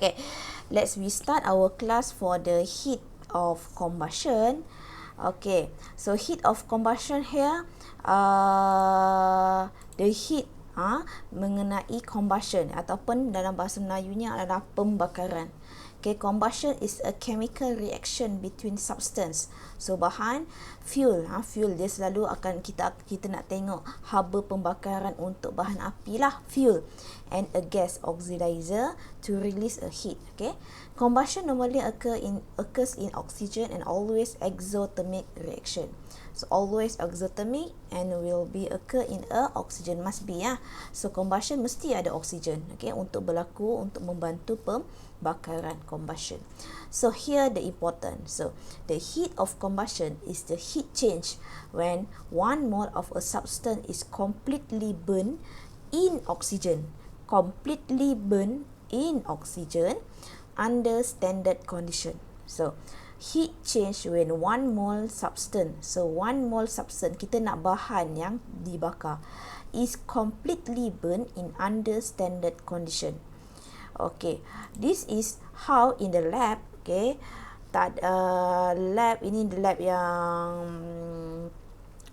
Okay, we start our class for the heat of combustion. Okay, so heat of combustion here, the heat mengenai combustion ataupun dalam bahasa Melayunya adalah pembakaran. Okay, combustion is a chemical reaction between substance. So bahan, fuel, fuel dia selalu akan kita nak tengok haba pembakaran untuk bahan api lah, fuel, and a gas oxidizer to release a heat. Okay, combustion normally occurs in oxygen and always exothermic reaction. So always exothermic and will be occur in a oxygen, must be So combustion mesti ada oksigen, okay, untuk berlaku, untuk membantu pembakaran, combustion. So here the important. So the heat of combustion is the heat change when 1 mole of a substance is completely burned in oxygen. Completely burned in oxygen under standard condition. So heat change when 1 mole substance. So 1 mole substance, kita nak bahan yang dibakar, is completely burned in under standard condition. Okay, this is how in the lab. Okay, lab ini the lab yang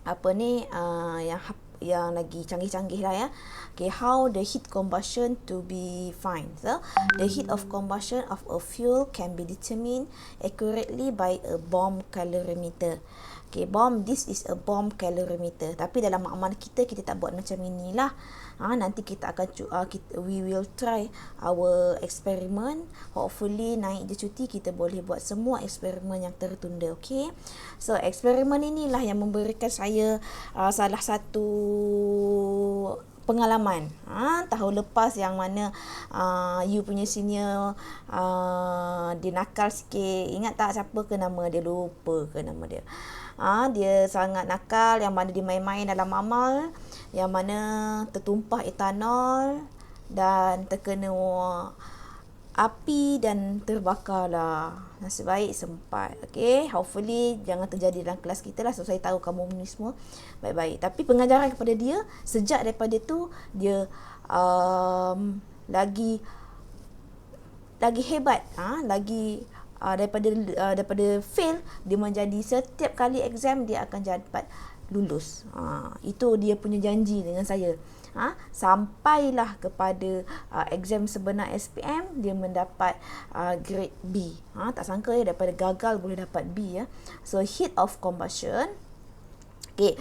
apa ni, yang lagi canggih-canggih lah ya. Okay, how the heat combustion to be find. So, the heat of combustion of a fuel can be determined accurately by a bomb calorimeter. Okay, this is a bomb calorimeter. Tapi dalam makmal kita tak buat macam inilah. Nanti kita akan we will try our experiment. Hopefully naik je cuti kita boleh buat semua eksperimen yang tertunda. Okay, so eksperimen inilah yang memberikan saya salah satu pengalaman tahun lepas, yang mana you punya senior dia nakal sikit. Ingat tak siapa ke nama dia? Lupa ke nama dia. Dia sangat nakal, yang mana dia main-main dalam amal, yang mana tertumpah etanol dan terkena api dan terbakarlah. Nasib baik sempat. Okay, hopefully jangan terjadi dalam kelas kita lah. So saya tahu kamu ni semua baik-baik. Tapi pengajaran kepada dia, sejak daripada tu dia lagi hebat, daripada fail dia menjadi setiap kali exam dia akan dapat lulus. Itu dia punya janji dengan saya. Sampailah kepada exam sebenar SPM dia mendapat grade B. Tak sangka daripada gagal boleh dapat B ya. So heat of combustion. Okay,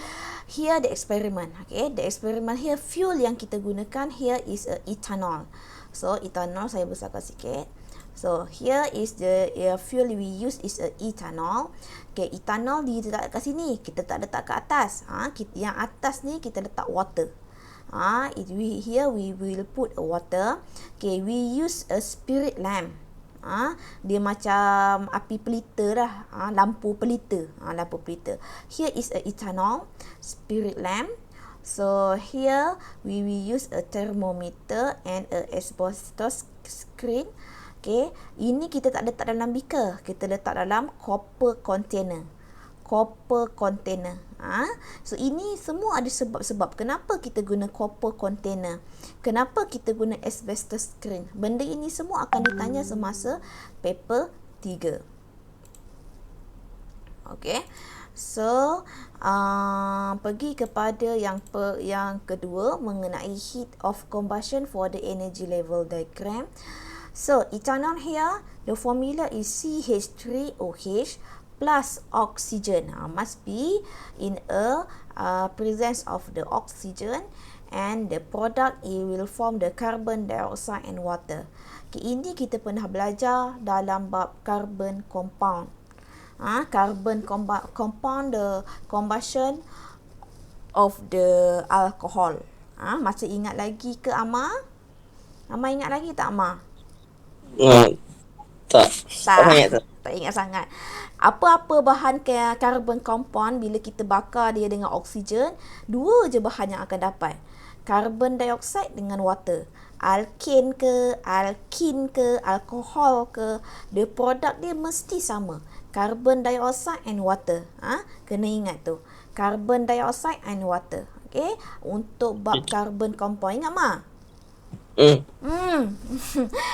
here the experiment. Okay, the experiment here, fuel yang kita gunakan here is ethanol. So ethanol saya besarkan sikit. So here is the fuel we use is ethanol. Okay, ethanol diletak kat sini, kita tak letak kat atas. Yang atas ni kita letak water. Here we will put a water. Okay, we use a spirit lamp. Dia macam api pelita lah, lampu pelita. Lampu pelita. Here is a ethanol spirit lamp. So here we will use a thermometer and a asbestos screen. Okay, ini kita tak letak dalam beaker, kita letak dalam copper container. So ini semua ada sebab-sebab kenapa kita guna copper container, kenapa kita guna asbestos screen. Benda ini semua akan ditanya semasa paper 3. Okay, so pergi kepada yang kedua mengenai heat of combustion for the energy level diagram. So ethanol here, the formula is CH3OH plus oxygen. Must be in a presence of the oxygen, and the product it will form the carbon dioxide and water. Okay, ini kita pernah belajar dalam bab carbon compound. Carbon compound, the combustion of the alcohol. Masih ingat lagi ke Amar? Amar ingat lagi tak Amar? Tak ingat sangat. Apa-apa bahan carbon compound, bila kita bakar dia dengan oksigen, dua je bahan yang akan dapat. Carbon dioxide dengan water. Alkane ke, alkin ke, alkohol ke, the product dia mesti sama. Carbon dioxide and water. Kena ingat tu. Carbon dioxide and water. Okay, untuk bab carbon compound. Ingat Ma? Hmm.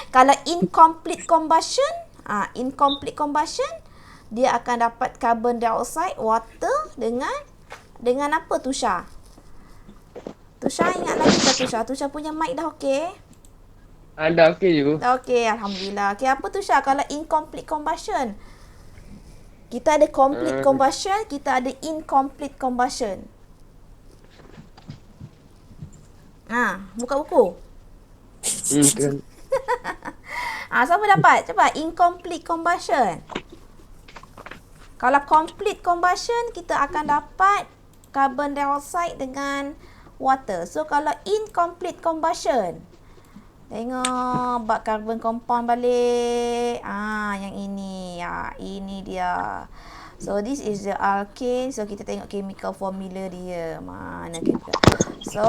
Kalau incomplete combustion, dia akan dapat carbon dioxide, water dengan apa Tusha? Tusha ingat lagi ke Tusha? Tusha punya mic dah okey? Ada okey je. Dah okey, alhamdulillah. Okey, apa Tusha kalau incomplete combustion? Kita ada complete Uh, combustion, kita ada incomplete combustion. Buka buku. kan. Siapa dapat? Cepat, incomplete combustion. Kalau complete combustion, kita akan dapat carbon dioxide dengan water. So, kalau incomplete combustion, tengok bab carbon compound balik. Yang ini. Ini dia. So, this is the alkane. So, kita tengok chemical formula dia. Mana kita? So,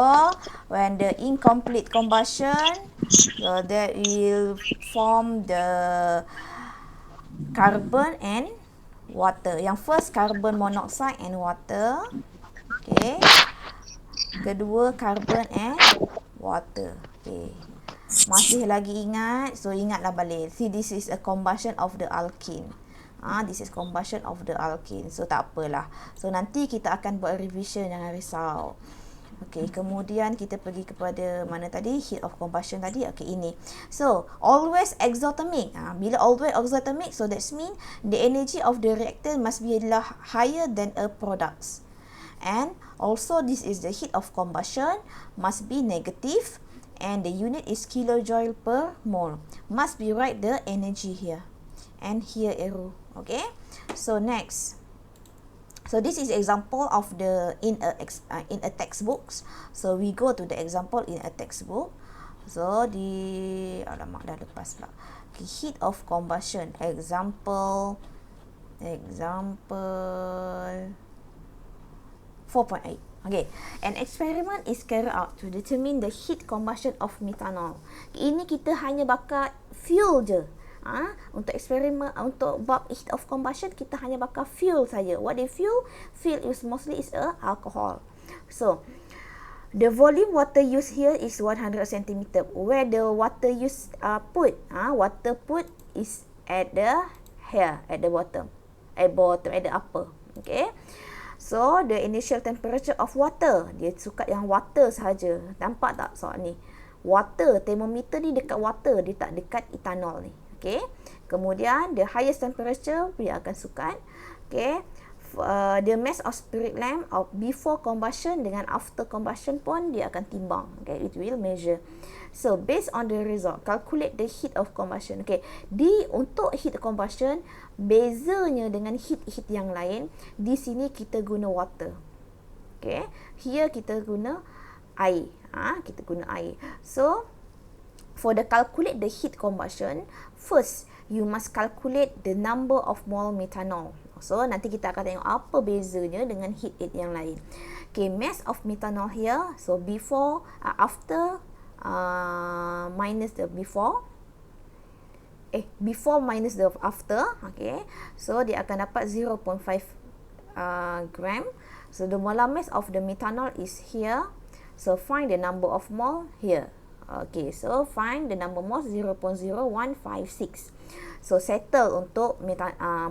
when the incomplete combustion, so that will form the carbon and water. Yang first, carbon monoxide and water. Okay. Kedua, carbon and water. Okay. Masih lagi ingat? So, ingatlah balik. See, this is a combustion of the alkene. This is combustion of the alkene. So, tak apalah. So, nanti kita akan buat revision, jangan risau. Okey, kemudian kita pergi kepada mana tadi? Heat of combustion tadi. Okey, ini. So, always exothermic. Bila always exothermic, so that's mean the energy of the reactor must be higher than a products. And also, this is the heat of combustion must be negative. And the unit is kilojoule per mole. Must be write the energy here. And here arrow. Okay. So next. So this is example of the in a textbooks. So we go to the example in a textbook. So alamak dah lepas pula. Okay, heat of combustion. Example 4.8. Okay, an experiment is carried out to determine the heat combustion of methanol. Ini kita hanya bakar fuel je. Untuk eksperimen, untuk bab heat of combustion, kita hanya bakar fuel saja. What is fuel? Fuel is mostly alcohol. So, the volume water used here is 100 cm. Where the water used water put is at the bottom, at the upper. Okay. So, the initial temperature of water. Dia suka yang water sahaja. Nampak tak soal ni? Water, thermometer ni dekat water. Dia tak dekat ethanol ni. Okay. Kemudian, the highest temperature dia akan sukat. Okay. The mass of spirit lamp of before combustion dengan after combustion pun dia akan timbang. Okay. It will measure. So, based on the result, calculate the heat of combustion. Okay. Untuk heat combustion, bezanya dengan heat yang lain, di sini kita guna water. Okay. Here kita guna air. Kita guna air. So, for the calculate the heat combustion, first, you must calculate the number of mole methanol. So, nanti kita akan tengok apa bezanya dengan heat yang lain. Okay, mass of methanol here. So, before, after, minus the before. Before minus the after. Okay, so dia akan dapat 0.5 gram. So, the molar mass of the methanol is here. So, find the number of mole here. Okay, so find the number mole 0.0156. So, settle untuk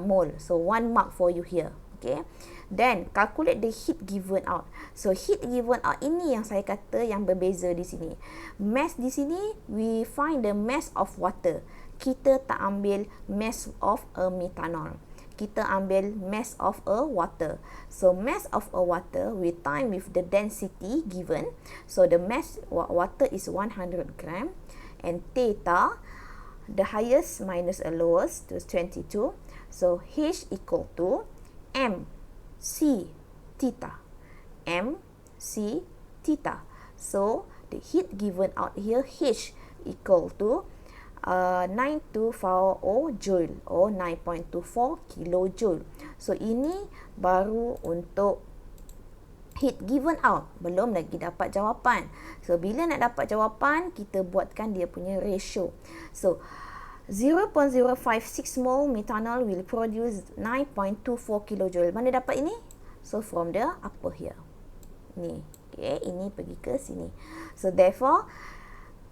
mole. So, 1 mark for you here. Okay. Then, calculate the heat given out. So, heat given out ini yang saya kata yang berbeza di sini. Mass di sini, we find the mass of water. Kita tak ambil mass of a methanol. Kita ambil mass of a water. So, mass of a water, we time with the density given. So, the mass water is 100 gram. And theta, the highest minus the lowest, is 22. So, H equal to M C theta. M C theta. So, the heat given out here, H equal to 924 joule or 9.24 kilojoule. So, ini baru untuk heat given out. Belum lagi dapat jawapan. So, bila nak dapat jawapan, kita buatkan dia punya ratio. So, 0.056 mole methanol will produce 9.24 kilojoule. Mana dapat ini? So, from the upper here. Ni. Okay, ini pergi ke sini. So, therefore,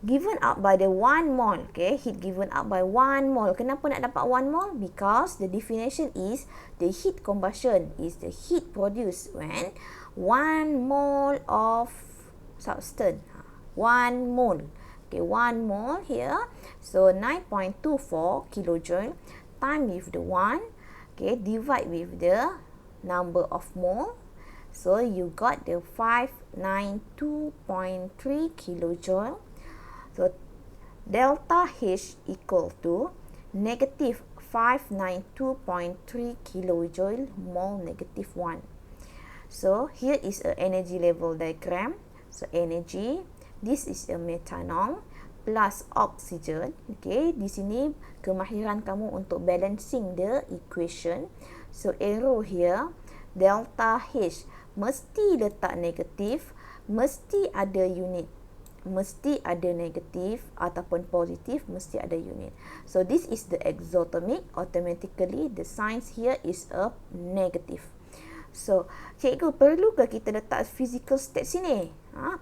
given out by the 1 mole. Okay, heat given out by 1 mole. Kenapa nak dapat 1 mole? Because the definition is the heat combustion is the heat produced when 1 mole of substance. 1 mole. Okay, 1 mole here. So 9.24 kilojoule time with the 1. Okay, divide with the number of mole. So you got the 592.3 kilojoule. So delta H equal to negative 592.3 kilojoule mole negative 1. So here is a energy level diagram. So energy, this is a methanol plus oxygen. Okay, di sini kemahiran kamu untuk balancing the equation. So arrow here, delta H mesti letak negatif, mesti ada unit, mesti ada negatif ataupun positif, mesti ada unit. So this is the exothermic. Automatically the signs here is a negative. So cikgu, perlu ke kita letak physical state sini?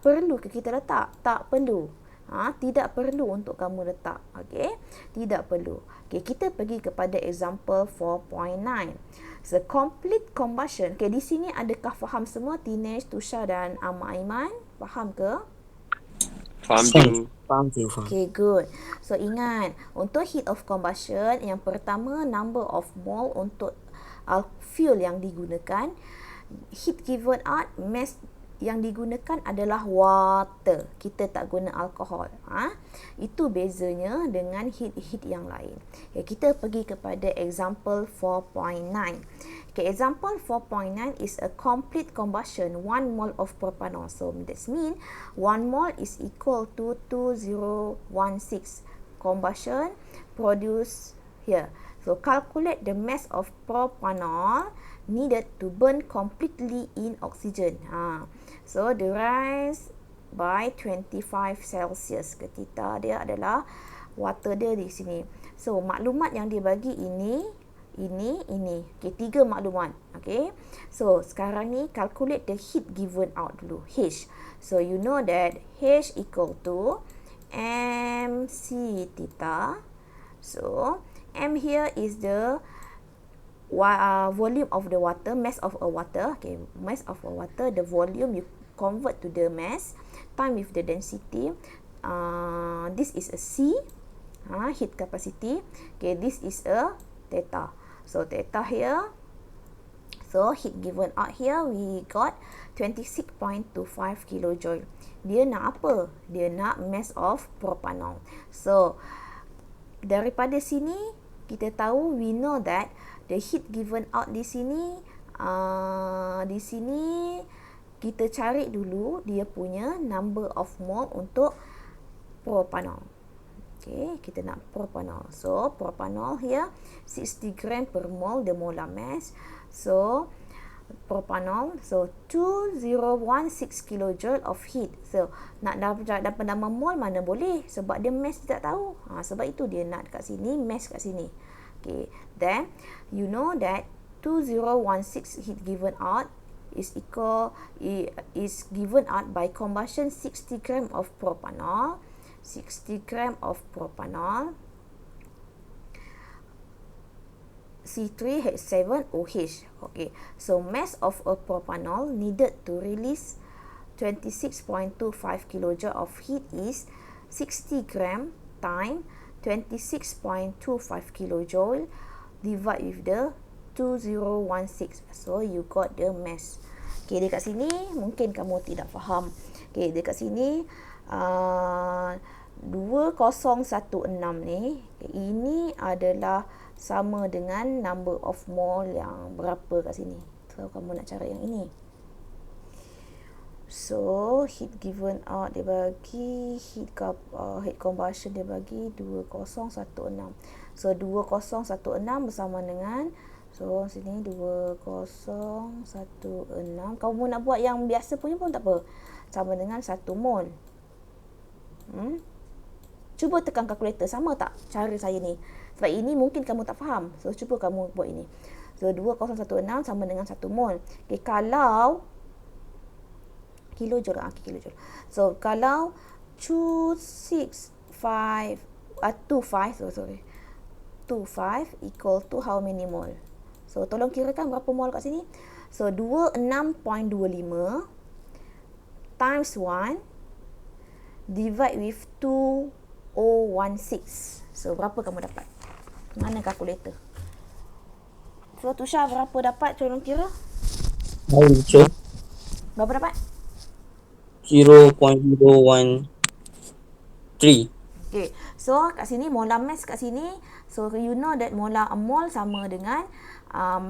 Perlu ke kita letak? Tak perlu. Tidak perlu untuk kamu letak. Okay, tidak perlu. Okay, kita pergi kepada example 4.9. So complete combustion. Okay, di sini adakah faham semua Tinesh, Tusha dan Aiman? Faham ke? Faham tu. Faham. Okay, good. So ingat, untuk heat of combustion, yang pertama number of mole untuk fuel yang digunakan. Heat given out, mass yang digunakan adalah water. Kita tak guna alkohol. Itu bezanya dengan heat yang lain. Okay, kita pergi kepada example 4.9. Okay, example 4.9 is a complete combustion, 1 mole of propanol. So that means 1 mole is equal to 2016 combustion produced here. So calculate the mass of propanol needed to burn completely in oxygen. So the rise by 25 Celsius. Ketika dia adalah water dia di sini. So maklumat yang dia bagi ini. Okay, 3 maklumat. Okay. So sekarang ni calculate the heat given out dulu. H. So you know that H equal to mc theta. So M here is the volume of the water, mass of a water. Okay, mass of a water, the volume you convert to the mass, time with the density. This is a C, heat capacity. Okay, this is a theta. So theta here. So heat given out here we got 26.25 kilojoule. Dia nak apa? Dia nak mass of propanol. So daripada sini kita tahu, we know that the heat given out di sini, kita cari dulu dia punya number of mole untuk propanol. Okay, kita nak propanol. So propanol here 60 gram per mole the molar mass. So propanol, so 2016 kilojoule of heat. So nak dapat nama mole mana boleh, sebab dia mass dia tak tahu. Sebab itu dia nak kat sini, mass kat sini. Okay, then you know that 2016 heat given out is given out by combustion 60 gram of propanol. 60 gram of propanol, C3H7OH. Okay, so mass of a propanol needed to release 26.25 kilojoule of heat is 60 gram time 26.25 kilojoule divide with the 2016. So you got the mass. Okay, dekat sini mungkin kamu tidak faham. Okay, dekat sini 2016 ni, ini adalah sama dengan number of mole yang berapa kat sini. So kamu nak cari yang ini. So heat given out dia bagi heat combustion dia bagi 2016. So 2016 bersama dengan, so sini 2016. Kamu nak buat yang biasa punya pun tak apa, sama dengan 1 mole. Cuba tekan kalkulator, sama tak cara saya ni? Sebab ini mungkin kamu tak faham. So cuba kamu buat ini. So 2016 sama dengan 1 mole. Okay, kalau kilojoule, kilojoule. So kalau 265 25 equal to how many mole? So tolong kirakan berapa mole kat sini. So 26.25 times 1 divide with 2016. So berapa kamu dapat? Mana kalkulator? So Tusha berapa dapat? Tolong kira. Berapa dapat? 0.013. Okay. So kat sini molar mass kat sini. So you know that molar mole sama dengan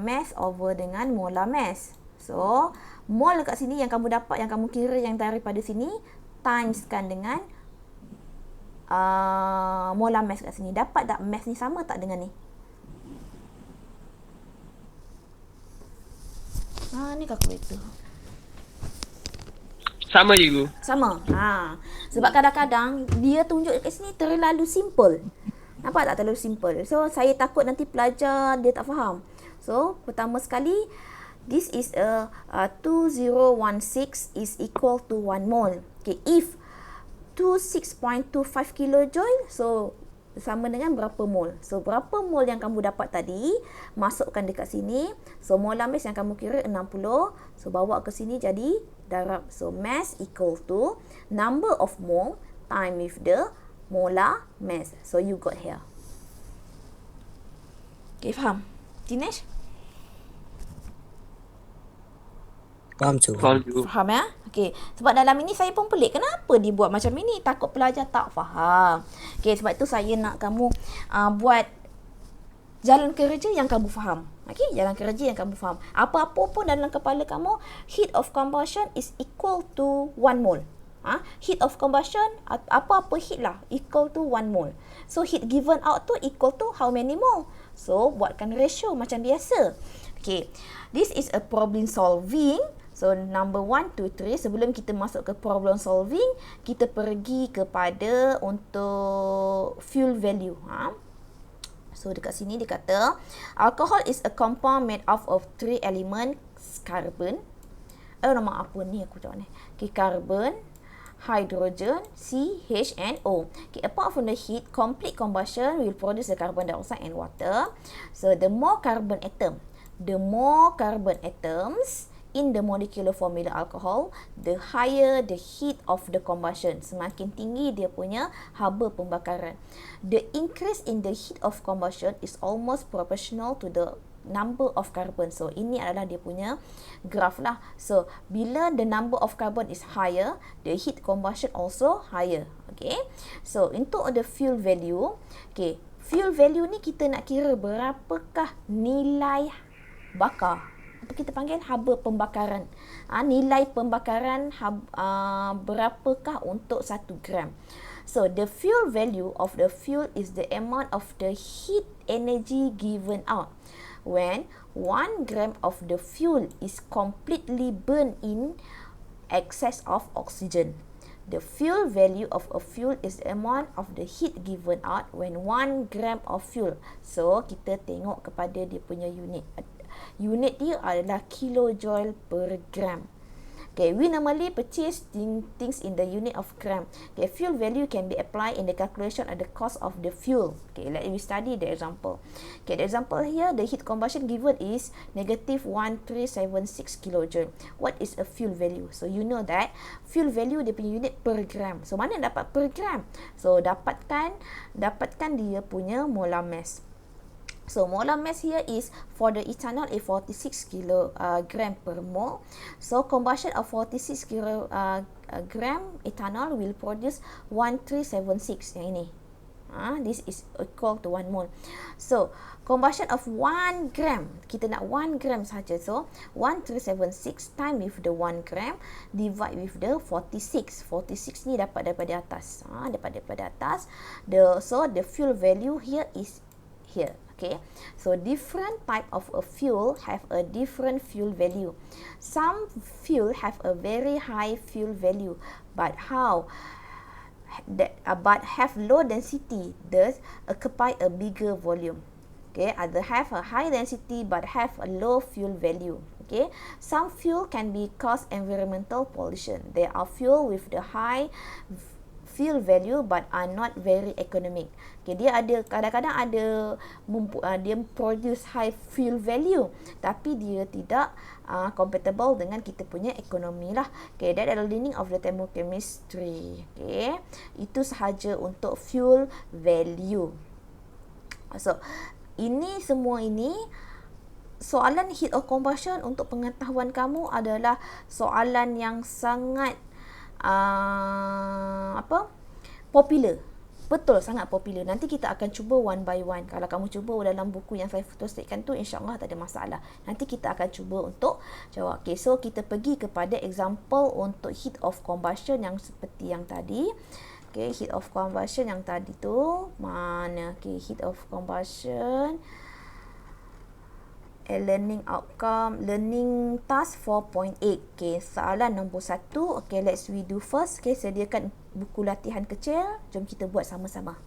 mass over dengan molar mass. So mole kat sini yang kamu dapat, yang kamu kira yang daripada sini timeskan dengan molar mass kat sini. Dapat tak mass ni sama tak dengan ni? Ni kalkulator. Sama je guru. Sama. Sebab kadang-kadang dia tunjuk kat sini terlalu simple. Nampak tak terlalu simple? So saya takut nanti pelajar dia tak faham. So pertama sekali, this is a 2016 is equal to 1 mole. Okay, if 26.25 kilojoule, so sama dengan berapa mole? So berapa mole yang kamu dapat tadi, masukkan dekat sini. So molar mass yang kamu kira 60. So bawa ke sini jadi darab. So mass equal to number of mole time with the molar mass. So you got here. Okay, faham? Dinesh? Faham tu. Faham guru. Faham ya? Okey, sebab dalam ini saya pun pelik. Kenapa dia buat macam ini? Takut pelajar tak faham. Okey, sebab itu saya nak kamu buat jalan kerja yang kamu faham. Okey, jalan kerja yang kamu faham. Apa-apa pun dalam kepala kamu, heat of combustion is equal to 1 mole. Heat of combustion, apa-apa heat lah, equal to 1 mole. So, heat given out tu equal to how many mole? So, buatkan ratio macam biasa. Okay, this is a problem solving. So, number 1, 2, 3. Sebelum kita masuk ke problem solving, kita pergi kepada untuk fuel value. So, dekat sini dia kata, alcohol is a compound made up of 3 elements, carbon. Nama apa ni aku cakap ni. Okay, carbon, hydrogen, C, H and O. Okay, apart from the heat, complete combustion will produce the carbon dioxide and water. So, the more carbon atoms in the molecular formula alcohol, the higher the heat of the combustion. Semakin tinggi dia punya haba pembakaran. The increase in the heat of combustion is almost proportional to the number of carbon. So, ini adalah dia punya graph lah. So, bila the number of carbon is higher, the heat combustion also higher. Okay. So, untuk the fuel value, okay, fuel value ni kita nak kira berapakah nilai bakar. Apa kita panggil haba pembakaran. Nilai pembakaran berapakah untuk 1 gram. So, the fuel value of the fuel is the amount of the heat energy given out when 1 gram of the fuel is completely burned in excess of oxygen. The fuel value of a fuel is the amount of the heat given out when 1 gram of fuel. So, kita tengok kepada dia punya unit. Unit dia adalah kilojoule per gram. Okay, we normally purchase things in the unit of gram. Okay, fuel value can be applied in the calculation of the cost of the fuel. Okay, let me study the example. Okay, the example here, the heat combustion given is negative 1376 kilojoule. What is a fuel value? So, you know that fuel value dia punya unit per gram. So, mana dapat per gram? So, dapatkan dia punya molar mass. So, molar mass here is for the ethanol is 46 gram per mole. So, combustion of 46 gram ethanol will produce 1376. Yang ini. This is equal to 1 mole. So, combustion of 1 gram. Kita nak 1 gram saja. So, 1376 time with the 1 gram divide with the 46. 46 ni dapat daripada atas. Daripada atas. So, the fuel value here is here. Okay, so different type of a fuel have a different fuel value. Some fuel have a very high fuel value, but have low density, thus occupy a bigger volume. Okay, other have a high density but have a low fuel value. Okay, some fuel can be cause environmental pollution. There are fuel with the high fuel value but are not very economic. Okay, dia ada kadang-kadang ada dia produce high fuel value tapi dia tidak compatible dengan kita punya ekonomi lah. Okay, that adalah learning of the thermochemistry. Okay, itu sahaja untuk fuel value. So, semua ini soalan heat of combustion untuk pengetahuan kamu adalah soalan yang sangat popular. Betul, sangat popular. Nanti kita akan cuba one by one. Kalau kamu cuba dalam buku yang saya photostatkan tu, insyaAllah tak ada masalah. Nanti kita akan cuba untuk jawab. Okay, so kita pergi kepada example untuk heat of combustion yang seperti yang tadi. Okay, heat of combustion yang tadi tu mana? Okay, heat of combustion. Learning outcome, learning task 4.8. Okay, soalan nombor 1. Okay, let's we do first. Okay, sediakan buku latihan kecil. Jom kita buat sama-sama.